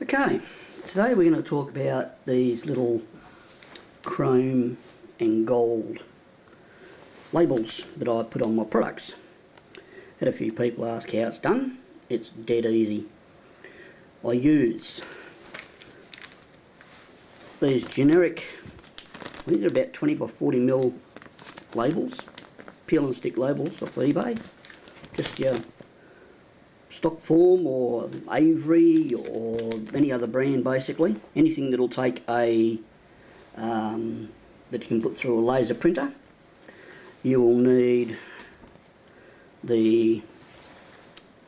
Okay, today we're going to talk about these little chrome and gold labels that I put on my products. Had a few people ask how it's done. It's dead easy. I use these generic, I think they're about 20 by 40 mil labels, peel and stick labels off eBay. Just your stock form or Avery or any other brand, basically. Anything that'll take a that you can put through a laser printer. You will need the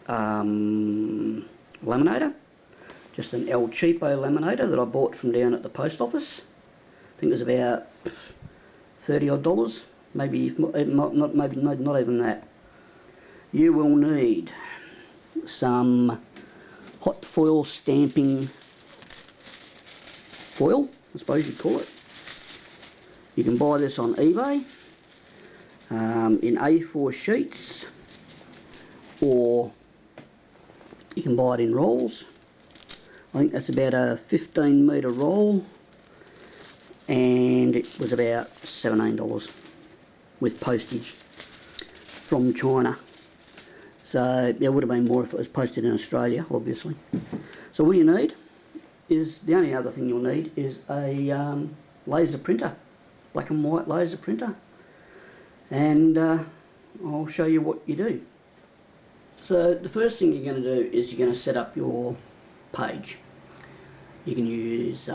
laminator, just an El Cheapo laminator that I bought from down at the post office. I think it was about $30 odd, maybe not even that. You will need some hot foil stamping foil, I suppose you'd call it. You can buy this on eBay in A4 sheets, or you can buy it in rolls. I think that's about a 15 metre roll, and it was about $17 with postage from China. So it would have been more if it was posted in Australia, obviously. So all you need is, the only other thing you'll need is a laser printer, black and white laser printer. And I'll show you what you do. So the first thing you're going to do is you're going to set up your page. You can use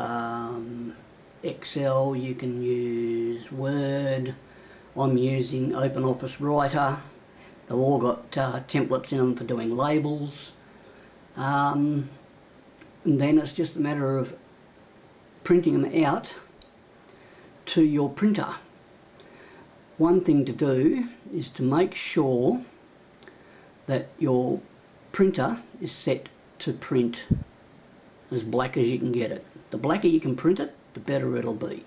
Excel, you can use Word. I'm using OpenOffice Writer. They've all got templates in them for doing labels. And then it's just a matter of printing them out to your printer. One thing to do is to make sure that your printer is set to print as black as you can get it. The blacker you can print it, the better it'll be.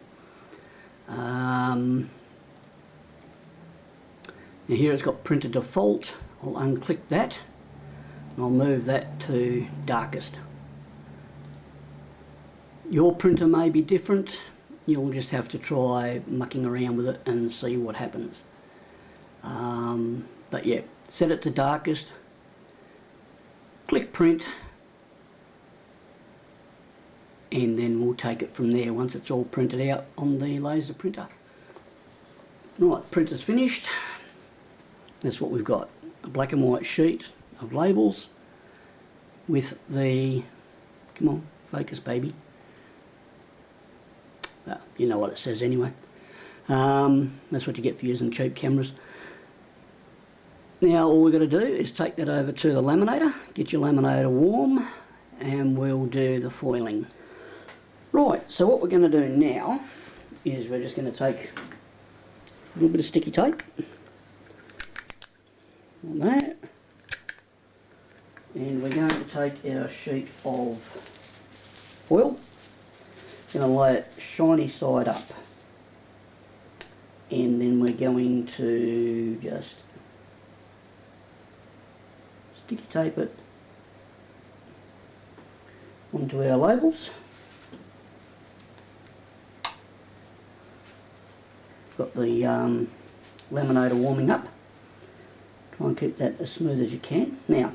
Now here it's got printer default. I'll unclick that and I'll move that to darkest. Your printer may be different. You'll just have to try mucking around with it and see what happens. But yeah, set it to darkest, click print, and then we'll take it from there once it's all printed out on the laser printer. Right, printer's finished. That's what we've got, a black and white sheet of labels with the, come on, focus baby. Well, you know what it says anyway. That's what you get for using cheap cameras. Now all we've got to do is take that over to the laminator, get your laminator warm, and we'll do the foiling. Right, so what we're going to do now is we're just going to take a little bit of sticky tape on that, and we're going to take our sheet of foil, going to lay it shiny side up, and then we're going to just sticky tape it onto our labels. Got the laminator warming up. Try and keep that as smooth as you can. Now,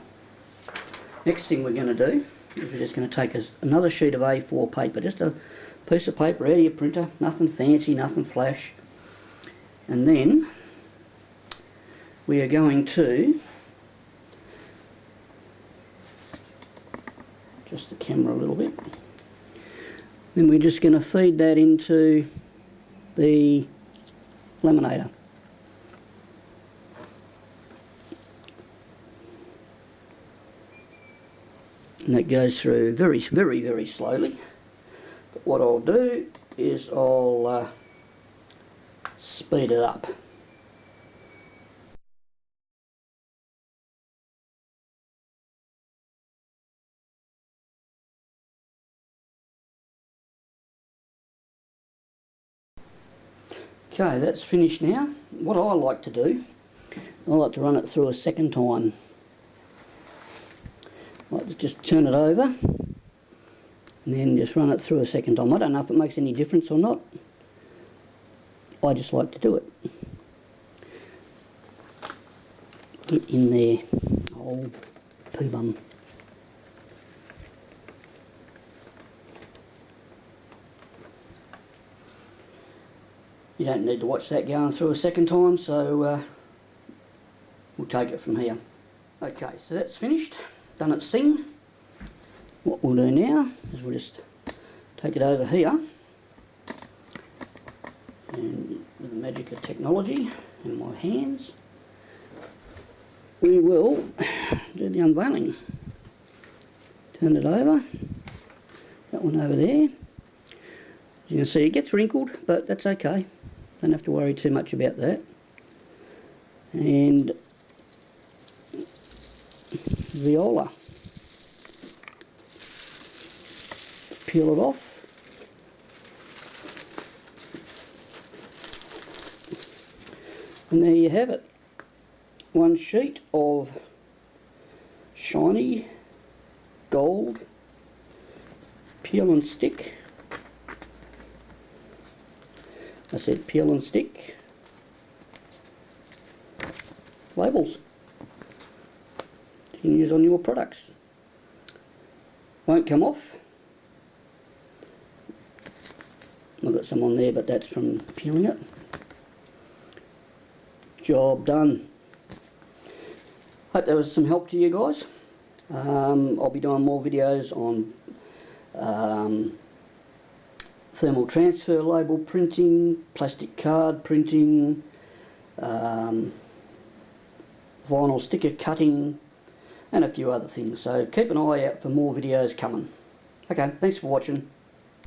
next thing we're going to do is we're just going to take another sheet of A4 paper, just a piece of paper out of your printer, nothing fancy, nothing flash. And then we are going to, adjust the camera a little bit, then we're just going to feed that into the laminator. And that goes through very slowly. But what I'll do is I'll speed it up. Okay, that's finished now. What I like to do, I like to run it through a second time. I like to just turn it over and then just run it through a second time. I don't know if it makes any difference or not. I just like to do it. Get in there, old poo bum. You don't need to watch that going through a second time, so we'll take it from here. Okay, so that's finished, done its thing. What we'll do now is we'll just take it over here, and with the magic of technology in my hands, we will do the unveiling. Turn it over, that one over there. As you can see, it gets wrinkled, but that's okay. Don't have to worry too much about that. And viola. Peel it off. And there you have it. One sheet of shiny gold peel and stick. I said peel and stick labels you can use on your products. Won't come off. I've got some on there, but that's from peeling it. Job done. Hope that was some help to you guys. I'll be doing more videos on thermal transfer label printing, plastic card printing, vinyl sticker cutting, and a few other things. So keep an eye out for more videos coming. Okay, thanks for watching.